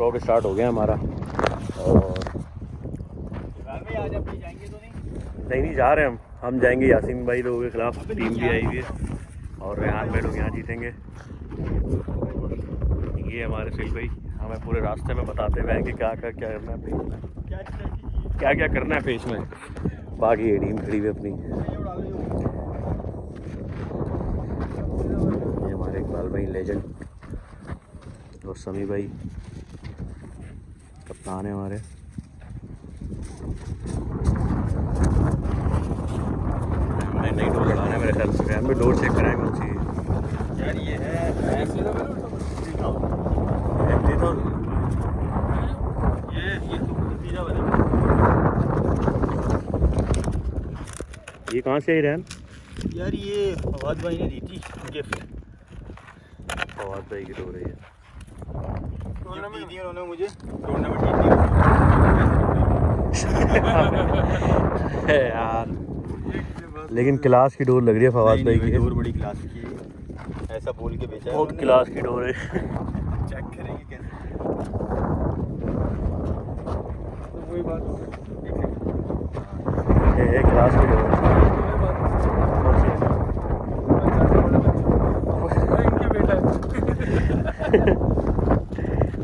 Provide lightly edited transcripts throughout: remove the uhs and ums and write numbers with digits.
Vlog start हो गया हमारा। और आज अपनी जाएंगे तो नहीं जा रहे हम जाएंगे यासीन भाई लोगों के खिलाफ, टीम भी आई हुई है और रेहान भाई लोग यहाँ जीतेंगे। ये हमारे सिल भाई हमें पूरे रास्ते में बताते हुए कि क्या करना है पेश में, क्या करना है पेश में। बाकी ये टीम खड़ी हुई अपनी। ये हमारे इकबाल भाई लेजेंड और समी भाई कप्तान है हमारे। नई डोर लगा रहे हैं मेरे ख्याल से, हम भी डोर चेक कराएंगे उनसे। यार ये है ऐसे तो ये कहाँ से आई रहन? यार ये फवाद भाई ने दी थी गिफ्ट। फवाद भाई की डोर है ये। टूर्नामेंट दी उन्होंने मुझे, टूर्नामेंट है यार, लेकिन क्लास की डोर लग रही है फवाद भाई की। डोर बड़ी क्लास की है, ऐसा बोल के बेचा है बहुत क्लास की डोर है। चेक करेंगे कैसे। तो वही बात है क्लास की डोर।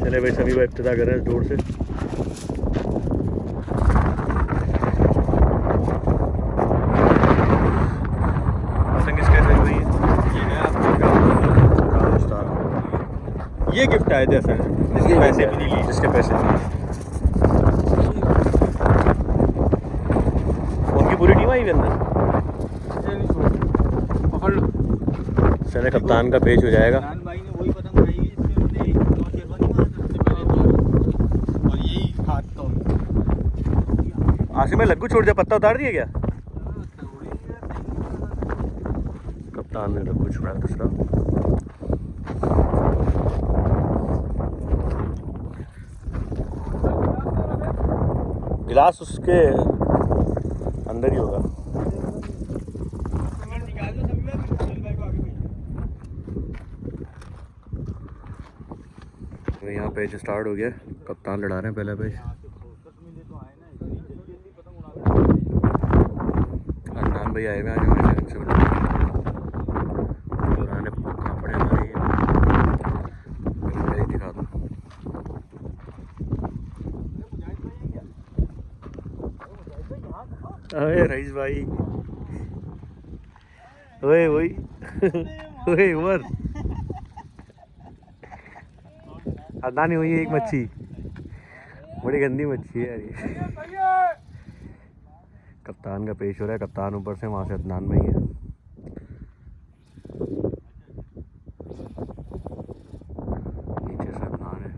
चले भाई सभी भाई इब्तिदा कर रहे हैं डोर से। पसंद किसके से हुई है? ये गिफ्ट आए थे सर, इसके पैसे भी नहीं लिए। जिसके पैसे उनकी पूरी टीम आई हुई अंदर। पकड़ लो, चले कप्तान का पेच हो जाएगा। भाई ने वही पतंग उड़ाई है जिसमें उन्होंने सबसे पहले और यही हाथ तो आसिम में लग्गू छोड़ दिया, पत्ता उतार दिया क्या? कप्तान ने लग्गू छोड़ा दूसरा। गिलास उसके अंदर ही होगा। तो यहाँ पेज स्टार्ट हो गया, कप्तान लड़ा रहे हैं पहला पेज। अदनान भाई आए हुए आज हमारे से पुराने कपड़े हमारे ये दिखा दूँ। अरे रईस भाई ओए वही ओए उमर अदनानी हुई है एक मच्छी, बड़ी गंदी मच्छी है यार ये। कप्तान का पेश हो रहा है, कप्तान ऊपर से, वहाँ से अदनान भाई है। नीचे से अदनान है।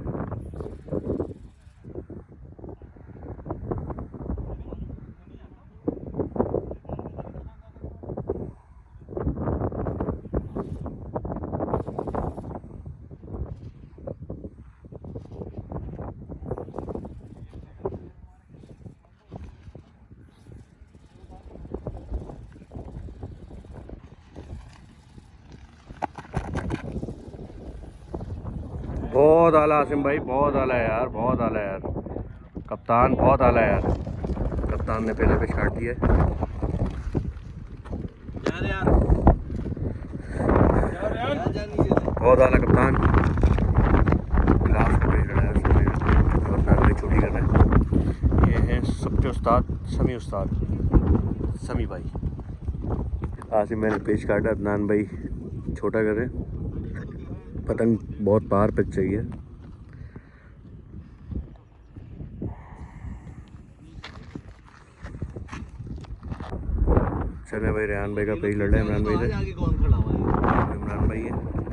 बहुत आला आसिम भाई, बहुत आला है यार, बहुत आला है यार। कप्तान बहुत आला है यार। कप्तान ने पहले पेश काट दिया है। बहुत आला कप्तान। क्लास का पेश लड़ा है उसने, छोटी कर रहे हैं। ये हैं सबके उस्ताद समी उस्ताद, समी भाई। आसिम मैंने पेश काटा, अदनान भाई छोटा कर रहे हैं। पतंग बहुत पार पे चाहिए। चले भाई रेहान भाई का पेज लड़ रहे हैं इमरान भाई से। इमरान भाई है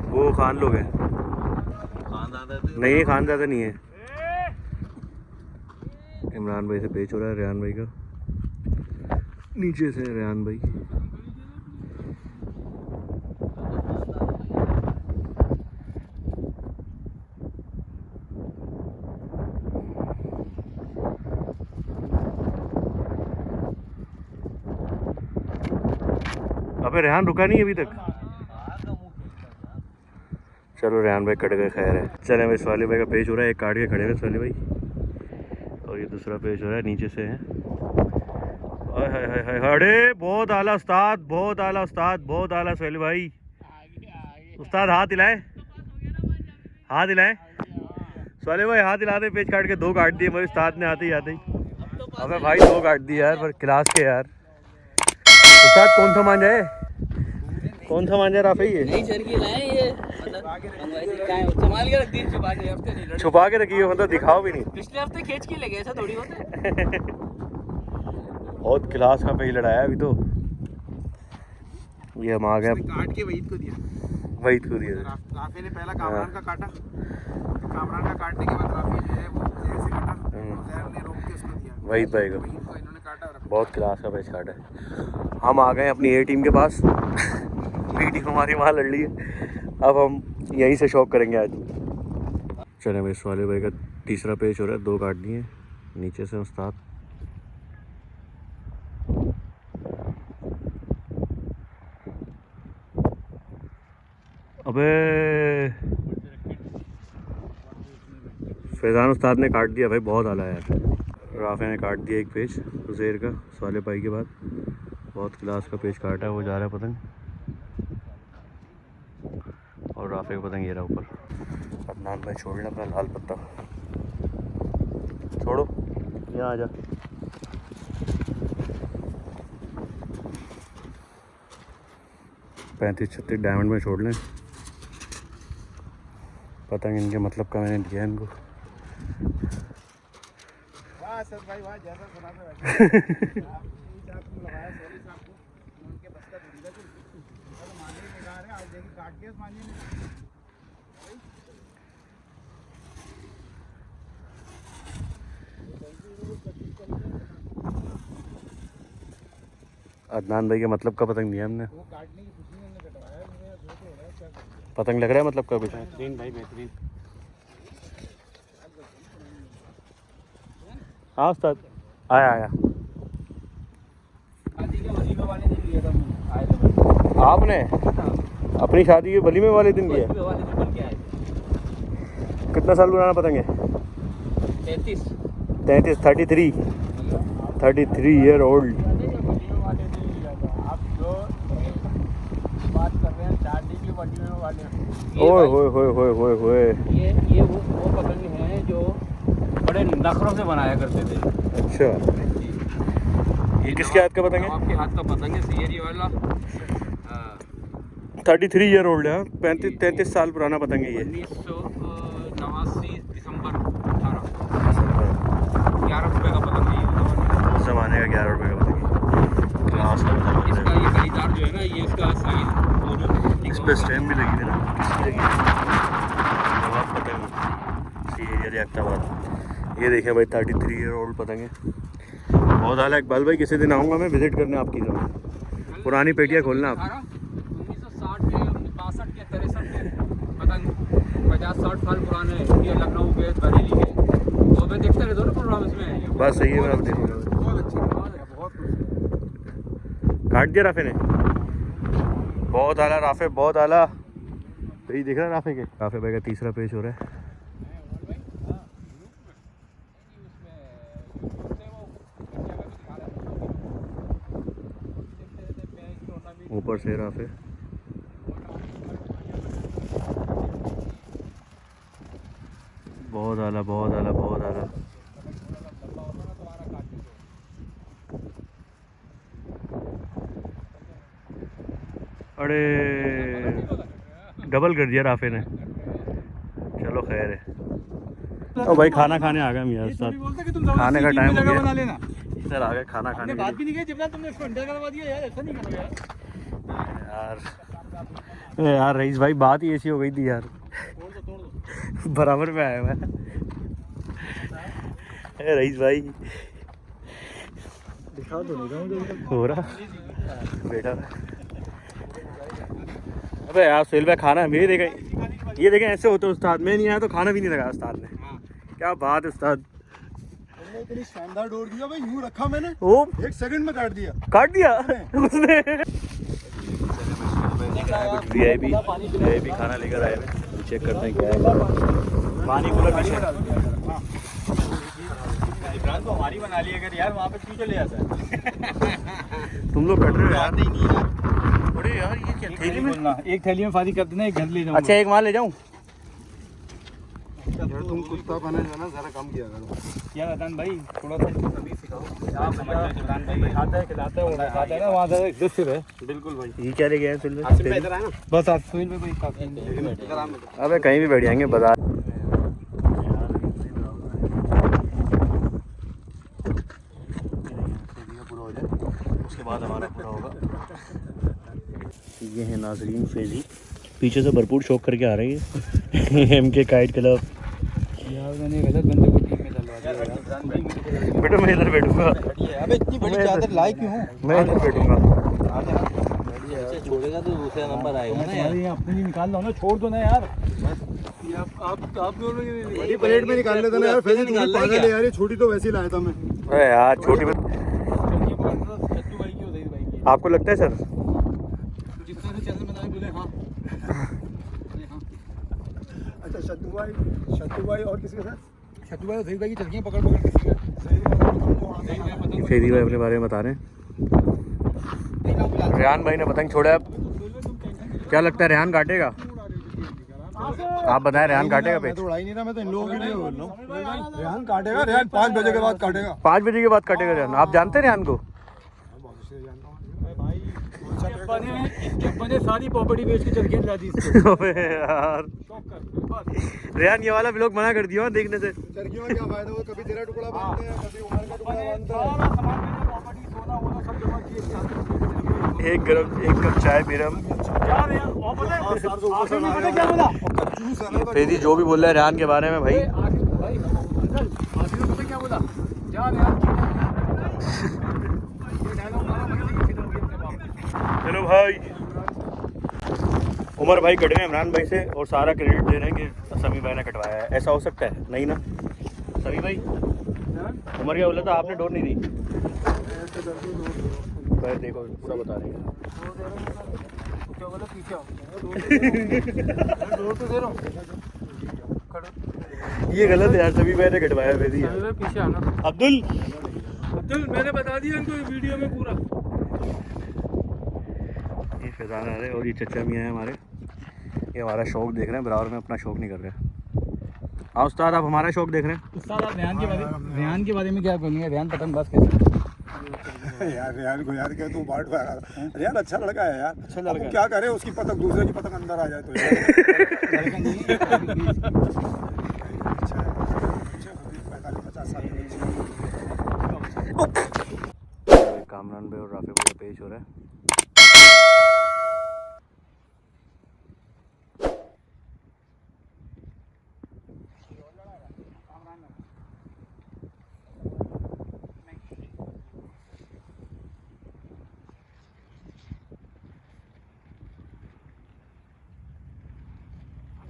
वो, खान लोग हैं। नहीं खान ज़्यादा नहीं है। इमरान भाई से पेच हो रहा है रेहान भाई का, नीचे से रेहान भाई। अबे रेहान रुका नहीं अभी तक। चलो रेहान भाई कट गए, खैर है। चले भाई स्वाली भाई का पेज हो रहा है, एक काट के खड़े हैं स्वाली भाई, और ये दूसरा पेज हो रहा है नीचे से है। हाय हाय हाय हाय, अरे बहुत आला उस्ताद, बहुत आला उस्ताद, बहुत आला स्वाली भाई। उस्ताद हाथ हिलाए, हाथ हिलाए स्वाली भाई, हाथ हिला दे। पेज काट के 2 काट दिए भाई उस्ताद ने आते ही आते ही। अबे भाई 2 काट दिए यार, पर क्लास के यार। उस्ताद कौन सा मांझा है, कौन सा मांझा राफे ये? नहीं चरखी लाए ये, संभाल के रख दी, छुपा के। हफ्ते नहीं छुपा के रखी है, मतलब दिखाओ भी नहीं। पिछले हफ्ते खींच के लगे, ऐसा थोड़ी होता है। बहुत क्लास का पेज लड़ाया अभी तो। ये हम आ गए, काट के वहीद को दिया, वहीद को दिया। राफे ने पहला कामरान का काटा, कामरान का काटने के बाद राफे जो है वो जहर से काटा, जहर ने रोक के उसको दिया वहीद भाई को। इन्होंने काटा और बहुत क्लास का पेज काटा है। हम आ गए अपनी ए टीम के पास। बी टीम हमारी वहाँ लड़ ली है, अब हम यहीं से शौक करेंगे आज। चले भाई स्वाले भाई का तीसरा पेज हो रहा है, 2 काट दिए नीचे से उस्ताद। अबे फैज़ान उस्ताद ने काट दिया भाई, बहुत आला यार। राफे ने काट दिया एक पेज उज़ैर का स्वाले भाई के बाद। बहुत क्लास का पेज काटा है, वो जा रहा है पतंग, और राफे का पतंग ये रहा ऊपर। अदनान भाई छोड़ लें अपना लाल पत्ता, छोड़ो यहाँ आ जा। $35-36 डायमंड में छोड़ लें पतंग, इनके मतलब का मैंने दिया इनको। वाह सर भाई वाह, जैसा सुना था वैसा लगाया सोली साहब को, उनके बस का धुंधा तो मांझे निकाल रहे, आज देखिए काट के मांझे ने। अदनान भाई के मतलब का पतंग दिया हमने, वो काटने की खुशी में हमने कटवाया, मेरा जो तो हो रहा है क्या करूं? पतंग लग रहा है मतलब का कुछ। बेहतरीन भाई बेहतरीन। हाँ उस्ताद आया आया। शादी के वलीमे वाले दिन लिया था मैंने, आए थे भाई। आपने अपनी शादी के वलीमे वाले दिन दिया? वलीमे वाले दिन बन के आए थे। कितना साल पुराना पतंग है? 33 33 ईयर ओल्ड। वलीमे वाले दिन लिया था। आप जो बात कर रहे हैं शादी के वलीमे वाले, ओए होए होए होए होए होए, ये वो पतंग हैं जो बड़े नखरों से बनाया करते थे। अच्छा ये किसके हाथ का पतंग है? आपके हाथ का पतंग है, सीएरी वाला। 33 ईयर ओल्ड है, 33 साल पुराना पतंग है ये। 1989 दिसंबर 18, 11 रुपये का पतंग है ये। उस जमाने का 11 रुपये का पतंग है। क्लास का पतंग है। इसका ये खरीदार जो है ना, ये इसका साइज इस पर स्टैम्प भी लगी थी ना, किसकी लगी है? जवाब पतंग सी एरिया रिएक्टाबाद। ये देखें भाई 33 ईयर ओल्ड पतंग है, बहुत आला। इकबाल भाई किसी दिन आऊँगा मैं विजिट करने आपकी जगह, पुरानी पेटियाँ खोलना आप। 1960 के 62 के 63 के पतंग 50-60 साल पुराने, ये लखनऊ के बरेली के। तो मैं देखता रहता हूँ ना प्रोग्राम इसमें। बस सही है, मैं आप देखूँगा। बहुत अच्छी बात है, बहुत कुछ। काट दिया राफे ने, बहुत आला राफे, बहुत आला। पेज दिख रहा है राफे के? राफे भाई का तीसरा पेज हो रहा है। ऊपर से राफे, बहुत आला, बहुत आला, बहुत आला। अरे डबल कर दिया राफे ने, चलो खैर है। ओ भाई खाना खाने आ गए हम यार साथ, खाने का टाइम हो गया, इधर आ गए खाना खाने के बात भी लिए। नहीं की जब तुमने इसको इंटर करवा दिया यार, ऐसा नहीं करोगे यार। यार रईस भाई बात ही ऐसी हो गई थी यार, तोड़ दो। बराबर में आया मैं। रईस भाई दिखा तो नहीं हो रहा बेटा। अबे यार सुहेल भाई खाना भी देखें, ये देखें ऐसे होते उस्ताद। मैं नहीं आया तो खाना भी नहीं लगाया उस्ताद ने। क्या बात है उस्ताद, इतनी शानदार डोर दिया भाई, यूं रखा मैंने, ओ 1 सेकंड में काट दिया। काट दिया उसने। वीआईपी खाना लेकर आए हैं, चेक करते हैं क्या है। पानी पूरा पीछे तो हमारी बना ली अगर यार वहाँ पे क्यों चले जाता है। तुम लोग कट रहे हो यार। ही नहीं यार। अरे यार ये क्या थैली में? एक थैली में फादी कर देना, एक घर ले जाऊँ। अच्छा एक वहाँ ले जाऊँ। यार तुम कुत्ता बने जो ना जरा कम किया करो। क्या रतन भाई थोड़ा सा तमीज़ सिखाओ। आप समझते हैं इमरान भाई खाता है खिलाता है वो खाता है ना वहाँ से डिस्ट्रिक्ट है। बिल्कुल भाई। ये क्या ले गए हैं सुन आसिफ भाई इधर आए ना। बस आप सुनील भाई काफी इधर आ। अबे कहीं भी बैठ जाएंगे बाजार। पूरा हो जाए उसके बाद हमारा पूरा होगा। ये है नाजरीन फेजी, पीछे से भरपूर शौक करके आ रही है। MK kite club. यार मैंने गलत बंदे को टीम में डलवा दिया यार। बेटा मैं इधर बैठूंगा। अबे इतनी बड़ी चादर लाई क्यों? मैं इधर बैठूंगा। छोड़ेगा तो दूसरा नंबर आएगा ना यार। ये अपने लिए निकाल लो ना, छोड़ दो ना यार। आप दोनों बड़ी प्लेट में निकाल लेता ना यार। फैजी तुम पागल है यार, ये छोटी तो वैसे ही लाया था मैं। अरे यार छोटी सत्तू भाई की उदय भाई की। आपको लगता है सर? जितने से चैनल बनाए बोले हाँ। अच्छा शत्तू भाई और किसके साथ? सत्तू भाई उदय भाई की चलकियाँ पकड़ पकड़ के फेजी भाई अपने बारे में बता रहे हैं। रेहान भाई ने पतंग छोड़ा है। क्या लगता है रेहान काटेगा? आप बताएं रेहान काटेगा? मैं तो उड़ा ही नहीं रहा, मैं तो इन लोगों के लिए बोल रहा हूँ। रेहान काटेगा, रेहान 5 बजे के बाद काटेगा। 5 बजे के बाद काटेगा रेहान। आप जानते हैं रेहान को? बने सारी प्रॉपर्टी बेच के चलकियाँ दिला दी इसको। अबे यार रेहान ये वाला ब्लॉग मना कर दिया देखने से। चरखियों में क्या फायदा? वो कभी तेरा टुकड़ा बांधते हैं, कभी उमर का टुकड़ा बांधते हैं। सारा सामान मैंने प्रॉपर्टी सोना वोना सब जमा किए। एक कप चाय पी रहा हूँ। क्या बोला? फेजी जो भी बोल रहा है रेहान के बारे में भाई। क्या बोला? चलो भाई उमर भाई कट गए इमरान भाई से और सारा क्रेडिट दे रहे हैं कि समी भाई ने कटवाया है। ऐसा हो सकता है? नहीं ना समी भाई? उमर क्या बोला था आपने? डोर नहीं दी? भाई देखो सब बता रहे हैं। ये गलत है यार, सभी भाई ने कटवाया फेजी। पीछे आना अब्दुल मैंने बता दिया इनको वीडियो में पूरा। ये फैजान आ रहे और ये चचा मियाँ हैं हमारे। ये हमारा शौक देख रहे हैं, बराबर में अपना शौक नहीं कर रहे। हाँ उस्ताद आप हमारा शौक देख रहे हैं। उस्ताद आप रेहान के बारे में क्या बोलेंगे? रेहान पतंग बस कैसे? यार रेहान को यार क्या तू बांट पाया? रेहान अच्छा लड़का है यार। अच्छा लड़का क्या करे, उसकी पतंग दूसरे की पतंग अंदर आ जाए तो यार। कामरान भाई और राफे भाई पेश हो रहा है।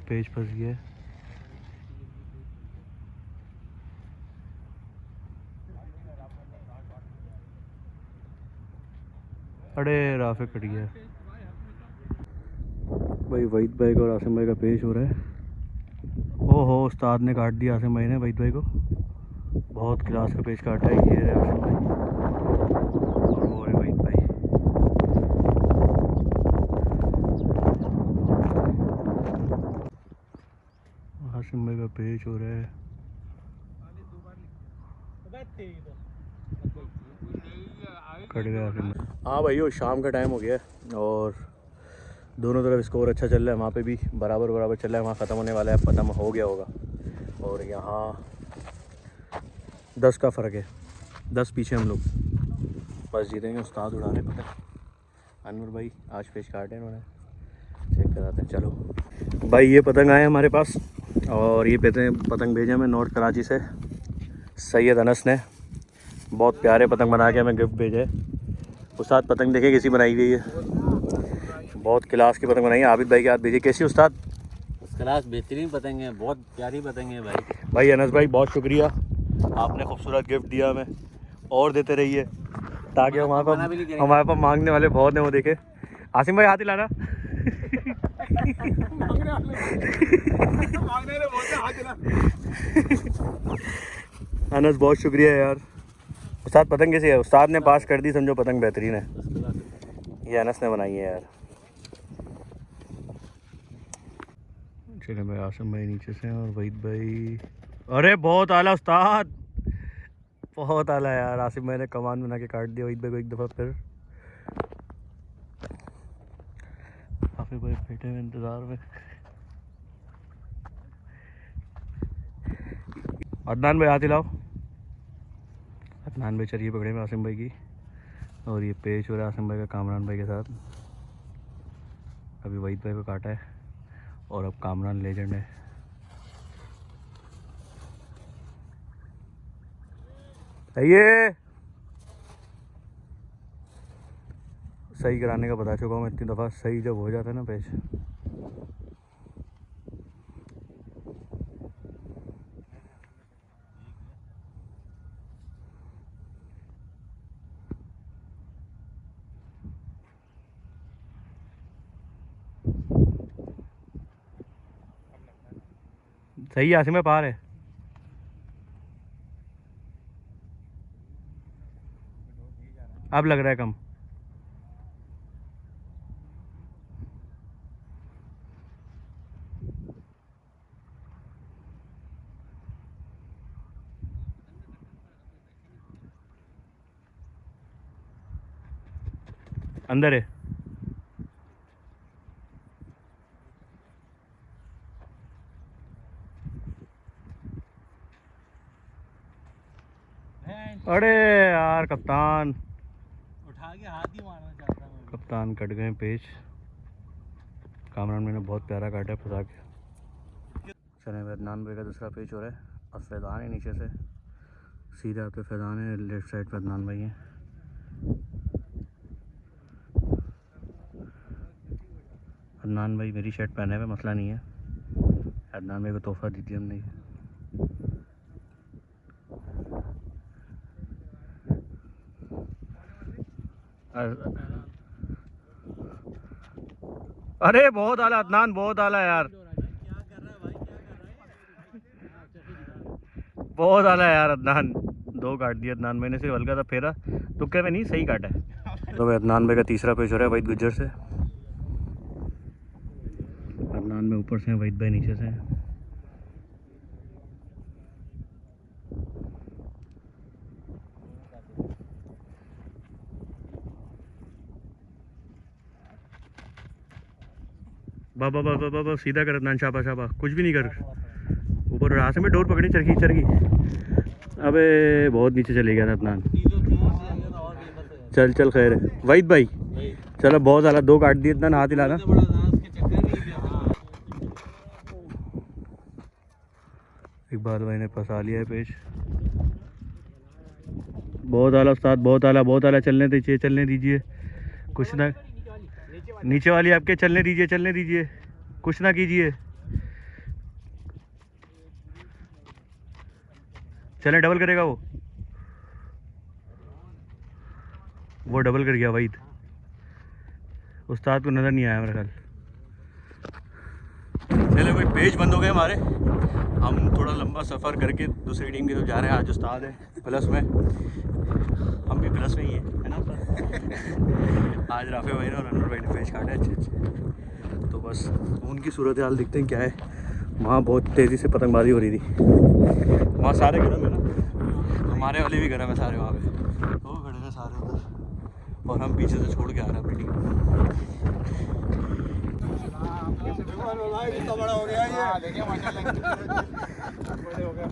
पेज फंस गया है। अरे राफे कट गया भाई। वहीद भाई को और आसिम भाई का पेश हो रहा है। ओहो उस्ताद ने काट दिया आसिम भाई ने वहीद भाई को। बहुत क्लास का पेश काटा है। ये रहे आसिम भाई और वो रहे वहीद भाई। आसिम भाई का पेश हो रहा है। कट गया आसिम भाई। हाँ भाई शाम का टाइम हो गया है और दोनों तरफ स्कोर अच्छा चल रहा है। वहाँ पे भी बराबर चल रहा है। वहाँ ख़त्म होने वाला है, ख़त्म हो गया होगा। और यहाँ 10 का फ़र्क है, 10 पीछे हम लोग। बस जीतेंगे। उस्ताद उड़ा रहे पतंग। अनवर भाई आज पेश काटे इन्होंने, चेक कराते हैं। चलो भाई ये पतंग आए हमारे पास और ये पतंग भेजे हमें नॉर्थ कराची से। सैयद अनस ने बहुत प्यारे पतंग बना के हमें गिफ्ट भेजे। उस्ताद पतंग देखे किसी बनाई गई है, बहुत क्लास की पतंग बनाई है। आबिद भाई के हाथ भेजी। कैसी उस्ताद? क्लास बेहतरीन पतंग है, बहुत प्यारी पतंग है भाई अनस भाई बहुत शुक्रिया, आपने खूबसूरत गिफ्ट दिया हमें। और देते रहिए ताकि हमारे पास मांगने वाले बहुत हैं वो देखे। आसिम भाई हाथ हिलाना। मांगने वाले बोलते हाथ दिला। अनस बहुत शुक्रिया यार। उस्ताद पतंग कैसी है? उस्ताद ने पास कर दी, समझो पतंग बेहतरीन है। ये अनस ने बनाई है यार। चले भाई, आसम भाई नीचे से और वहीद भाई। अरे बहुत आला उस्ताद, बहुत आला यार। आसिम भाई ने कमान बना के काट दिया वहीद भाई को एक दफ़ा फिर। आसिफ भाई बैठे हुए इंतज़ार में। अदनान भाई हाथ हिलाओ। अदनान भाई चलिए पकड़े में आसिम भाई की, और ये पेश हो रहा है आसिम भाई का कामरान भाई के साथ। अभी वहीद भाई को काटा है और अब कामरान लेजेंड है। ये सही कराने का बता चुका हूँ मैं इतनी दफ़ा, सही जब हो जाता है ना पेश। सही है आसिम में पार है। अब लग रहा है कम। अंदर है। अरे यार कप्तान, उठा के हाथ ही मारना चाहता हूँ। कप्तान कट गए पेच। कामरान मैंने बहुत प्यारा काटा फंसा के। चले भाई, अदनान भाई का दूसरा पेच हो रहा है। अब फैजान है नीचे से, सीधे आते फैजान है, लेफ्ट साइड पे अदनान भाई हैं। अदनान भाई मेरी शर्ट पहने हुए, मसला नहीं है। अदनान भाई को तोहफा दी थी हमने। अरे बहुत आला अदनान, बहुत आला यार, बहुत आला यार अदनान। दो काट दिया अदनान भाई ने, सिर्फ हल्का सा फेरा, तुक्के में नहीं, सही काटा है। तो भाई अदनान भाई का तीसरा पेच हो रहा है वहीद गुज्जर से। अदनान में ऊपर से हैं, वहीद भाई नीचे से हैं। बाबा बाबा बाबा सीधा कर अदनान, शाबा शाबा, कुछ भी नहीं कर। ऊपर रास्ते में डोर पकड़ी, चरखी चरखी। अबे बहुत नीचे चले गया था अदनान। चल चल खैर है वहीद भाई। चलो बहुत ज़्यादा, दो काट दिए अदनान, हाथ हिलाना। इकबाल भाई ने फंसा लिया है पेश। बहुत आला उस्ताद, बहुत आला, बहुत आला। चलने दीजिए, चलने दीजिए, कुछ ना, नीचे वाली आपके, चलने दीजिए, चलने दीजिए, कुछ ना कीजिए। चले, डबल करेगा वो डबल कर गया वहीद। उस्ताद को नज़र नहीं आया मेरा ख्याल। चले भाई, पेज बंद हो गए हमारे। हम थोड़ा लंबा सफ़र करके दूसरी टीम की तरफ जा रहे हैं। आज उस्ताद है प्लस में, हम भी प्लस में ही है ना। आज राफे भाई ने और अनवर भाई ने पेज काटे अच्छे अच्छे। तो बस उनकी सूरत हाल दिखते हैं क्या है। वहाँ बहुत तेज़ी से पतंगबाजी हो रही थी। वहाँ सारे गर्म है ना, हमारे वाले भी गर्म है सारे वहाँ पे। वो खड़े हैं सारे उधर, और हम पीछे से छोड़ के आ रहे हैं अपनी टीम। कितना बड़ा हो गया ये। देखिए माशाल्लाह बड़े हो गए,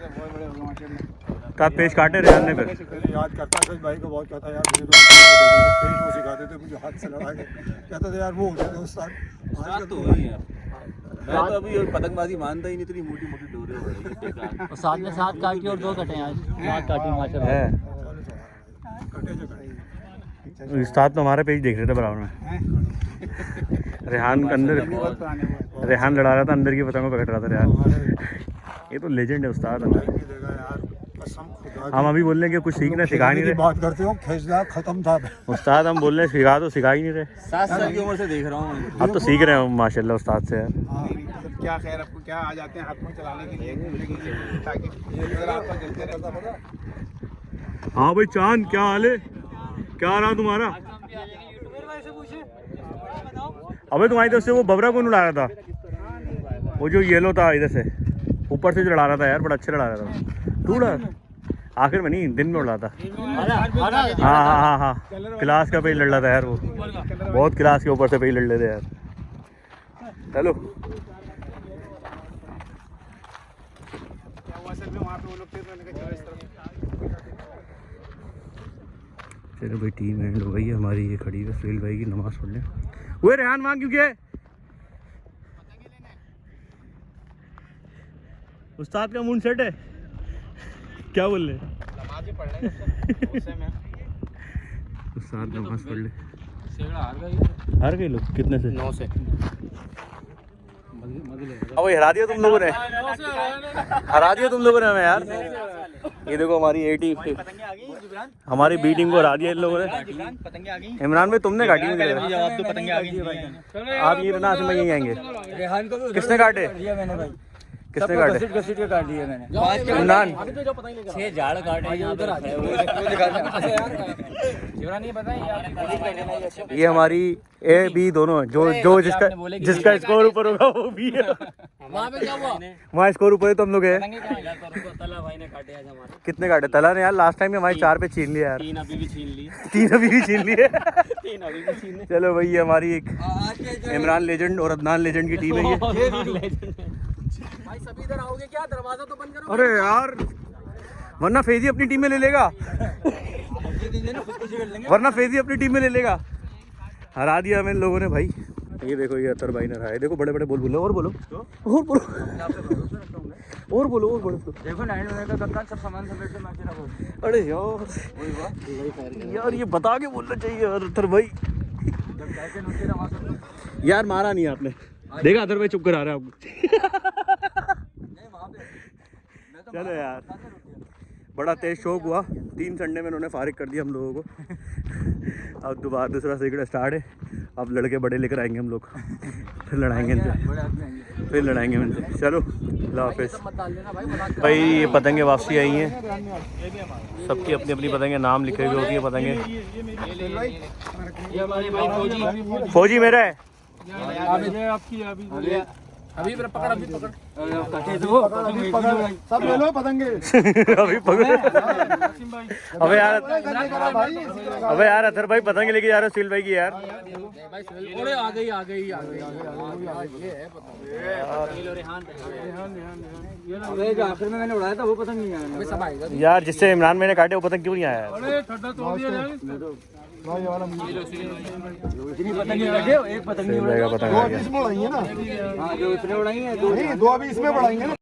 बहुत बड़े हो गए माशाल्लाह। तो आप पेज काटे रेहान ने फिर? याद करता है भाई को, बहुत कहता यार मुझे तो पेश वो सिखाते थे, मुझे हाथ से लड़ा के कहता था यार वो होते थे उस्ताद। आज तो वही है। मैं तो अभी पतंगबाजी मानता ही नहीं, इतनी मोटी मोटी डोरे हो रही है। और साथ में 7 काटी और 2 कटे आज, 7 काटी माशाल्लाह। है उस्ताद तो हमारे पेज देख रहे थे बराबर में। रेहान अंदर, रेहान लड़ा रहा था, अंदर की पतंगों पकड़ रहा था रेहान। ये तो लेजेंड है उस्ताद हमारे। कसम खुदा हम अभी बोल रहे हैं कि कुछ सीखना सिखा नहीं की रहे बात करते हो, खींचना खत्म था। उस्ताद, हम बोल रहे हैं सिखा तो सिखा ही नहीं रहे। 7 साल की उम्र से देख रहा हूँ मैं। अब तो सीख रहे हैं हम माशाल्लाह उस्ताद से यार। मतलब क्या खैर, आपको क्या आ जाते हैं हाथ में चलाने के लिए, घूमने के लिए, ताकि अगर आपका चलते रहता। हाँ भाई चांद, क्या हाल है, क्या रहा तुम्हारा? अबे तुम्हारी तरफ से वो बबरा कौन उड़ा रहा था? वो जो येलो था इधर से ऊपर से जो लड़ा रहा था यार, बड़ा अच्छा लड़ा रहा था। तू उड़ा? आखिर में नहीं, दिन में उड़ा था। हाँ हाँ हाँ हाँ, क्लास का पेज लड़ रहा था यार वो, बहुत क्लास के ऊपर से पेज लड़ लेते यार। चलो क्या हुआ असल में वहाँ पे वो लोग थे, मैंने कहा चलो इस तरफ। चलो भाई, टीम एंड हो गई है हमारी, ये खड़ी है सुहेल भाई की, नमाज पढ़ लें। वो रेहान मांग क्यों गया? उस्ताद का मूड सेट है, क्या बोल रहे? नमाज ही पढ़ लेंगे उससे में। उस्ताद नमाज पढ़ ले। सेगड़ा हार गई लोग कितने से? 9 से। अब हरा दिया तुम लोगों ने, हरा दिया तुम लोगों ने हमें यार। ये देखो हमारी 80 हमारी बीटिंग को हरा दिया इन लोगों ने। इमरान भाई तुमने काटी मुझे, आप ये ना में यहीं आएंगे। किसने काटे? किसने काटे? के काट दिए मैंने। इमरान 6 झाड़ काटे हैं उधर। ये हमारी ए बी दोनों है, जो जिसका स्कोर ऊपर होगा वो भी है। वहाँ पे क्या हुआ? वहाँ स्कोर ऊपर है, तुम लोग है। तला भाई ने काटे आज हमारे। कितने काटे? तला ने यार लास्ट टाइम हमारी 4 पे छीन लिया यार। 3 अभी भी छीन लिए। 3 अभी भी छीन लिए। 3 अभी भी छीन। चलो भाई, ये हमारी एक इमरान लेजेंड और अदनान लेजेंड की टीम है ये। भाई सभी इधर आओगे क्या? दरवाजा तो बंद करो। अरे यार, वरना फैजी अपनी टीम में ले लेगा, वरना फैजी अपनी टीम में ले लेगा। हरा दिया हमें इन लोगों ने भाई। ये देखो, ये अतर भाई ने हराया। देखो बड़े बड़े बोल बोलो, और बोलो और बोलो और बोलो और बोलो। देखो 9 होने का कप्तान सब सामान समेट के मैच रखो। अरे यार, यार ये बता के बोलना चाहिए यार अतर भाई। यार मारा नहीं आपने, देखा अतर भाई चुप करा रहा है आपको। चलो यार, बड़ा तेज शौक हुआ। 3 संडे में उन्होंने फारिग कर दिया हम लोगों को। अब दोबारा दूसरा सीक्रेट स्टार्ट है। अब लड़के बड़े लेकर आएंगे हम लोग, फिर लड़ाएंगे इनसे, फिर लड़ाएंगे इनसे। चलो अल्लाह हाफिज़ भाई। ये पतंगे वापसी आई हैं, सबकी अपनी अपनी पतंगे नाम लिखे हुए होती है पतंगे। फौजी मेरा है। अभी पकड़, अभी पकड़। सब ले लो पतंगे। अभी पकड़। अबे यार अतर भाई पतंग लेके जा रहे हो सुहेल भाई की यार। आ गई आ गई आ गई। आखिर में मैंने उड़ाया था वो पतंग नहीं आया। सब आएगा यार, जिससे इमरान मैंने काटे वो पतंग क्यों नहीं आया? एक पतंग पतंग इसमें उड़ाई है ना, जो इसने उड़ाई है, 2 अभी इसमें बढ़ाएंगे ना।